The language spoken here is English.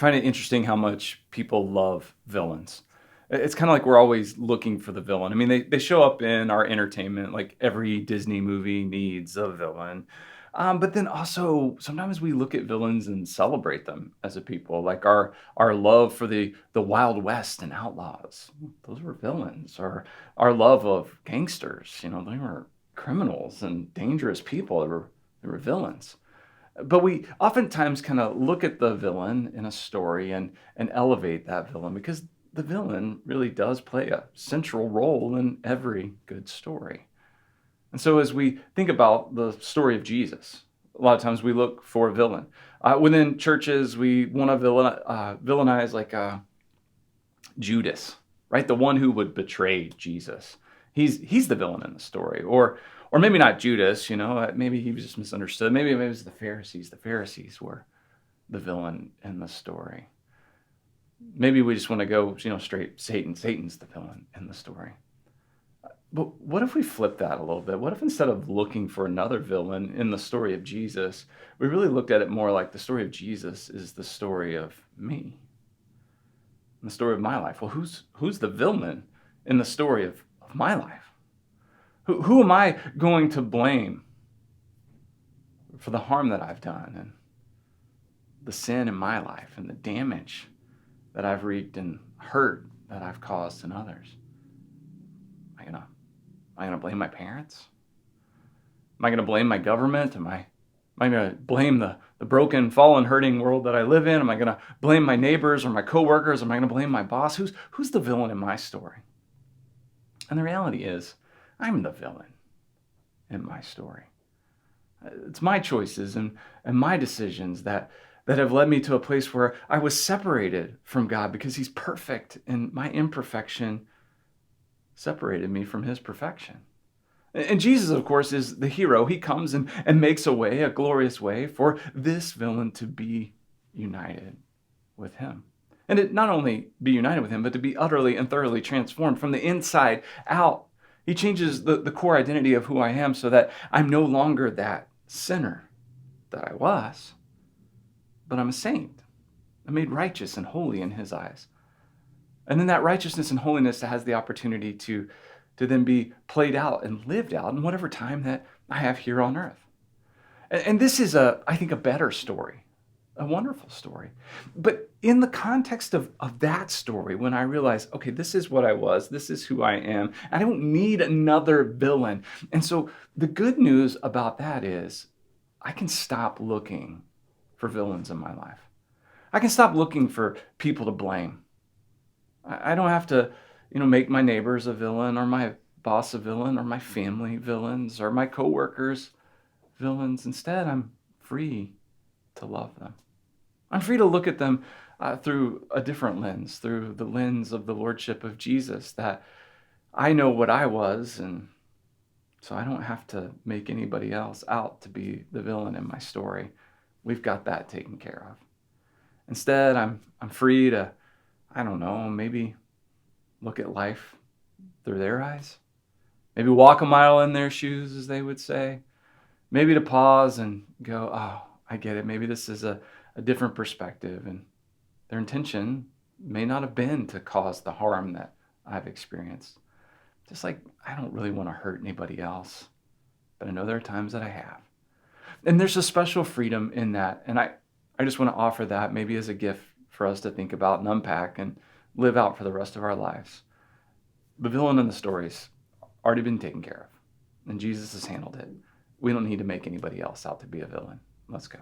find it interesting how much people love villains. It's kind of like we're always looking for the villain. I mean, they show up in our entertainment, like every Disney movie needs a villain. But then also sometimes we look at villains and celebrate them as a people, like our love for the Wild West and outlaws. Those were villains. Or our love of gangsters. They were criminals and dangerous people. They were villains. But we oftentimes kind of look at the villain in a story and elevate that villain because the villain really does play a central role in every good story. And so as we think about the story of Jesus, a lot of times we look for a villain. Within churches, we want to villainize like Judas, right? The one who would betray Jesus. He's the villain in the story. Or maybe not Judas, maybe he was just misunderstood. Maybe it was the Pharisees. The Pharisees were the villain in the story. Maybe we just want to go, straight Satan. Satan's the villain in the story. But what if we flip that a little bit? What if instead of looking for another villain in the story of Jesus, we really looked at it more like the story of Jesus is the story of me, the story of my life? Well, who's the villain in the story of my life? Who am I going to blame for the harm that I've done and the sin in my life and the damage that I've wreaked and hurt that I've caused in others? Am I gonna blame my parents? Am I gonna blame my government? Am I gonna blame the broken, fallen, hurting world that I live in? Am I gonna blame my neighbors or my coworkers? Am I gonna blame my boss? Who's the villain in my story? And the reality is, I'm the villain in my story. It's my choices and my decisions that have led me to a place where I was separated from God because He's perfect, and my imperfection separated me from His perfection. And Jesus, of course, is the hero. He comes and makes a way, a glorious way, for this villain to be united with Him. And to not only be united with Him, but to be utterly and thoroughly transformed from the inside out. He changes the core identity of who I am so that I'm no longer that sinner that I was, but I'm a saint. I'm made righteous and holy in His eyes. And then that righteousness and holiness has the opportunity to then be played out and lived out in whatever time that I have here on earth. And this is, I think, a better story, a wonderful story. But in the context of that story, when I realize, okay, this is what I was, this is who I am, I don't need another villain. And so the good news about that is I can stop looking for villains in my life. I can stop looking for people to blame. I don't have to, make my neighbors a villain or my boss a villain or my family villains or my coworkers villains. Instead, I'm free to love them. I'm free to look at them through a different lens, through the lens of the Lordship of Jesus, that I know what I was, and so I don't have to make anybody else out to be the villain in my story. We've got that taken care of. Instead, I'm free to, I don't know, maybe look at life through their eyes. Maybe walk a mile in their shoes, as they would say. Maybe to pause and go, oh, I get it. Maybe this is a different perspective. And their intention may not have been to cause the harm that I've experienced. Just like I don't really want to hurt anybody else, but I know there are times that I have. And there's a special freedom in that. And I just want to offer that maybe as a gift for us to think about and unpack and live out for the rest of our lives. The villain in the story's already been taken care of, and Jesus has handled it. We don't need to make anybody else out to be a villain. Let's go.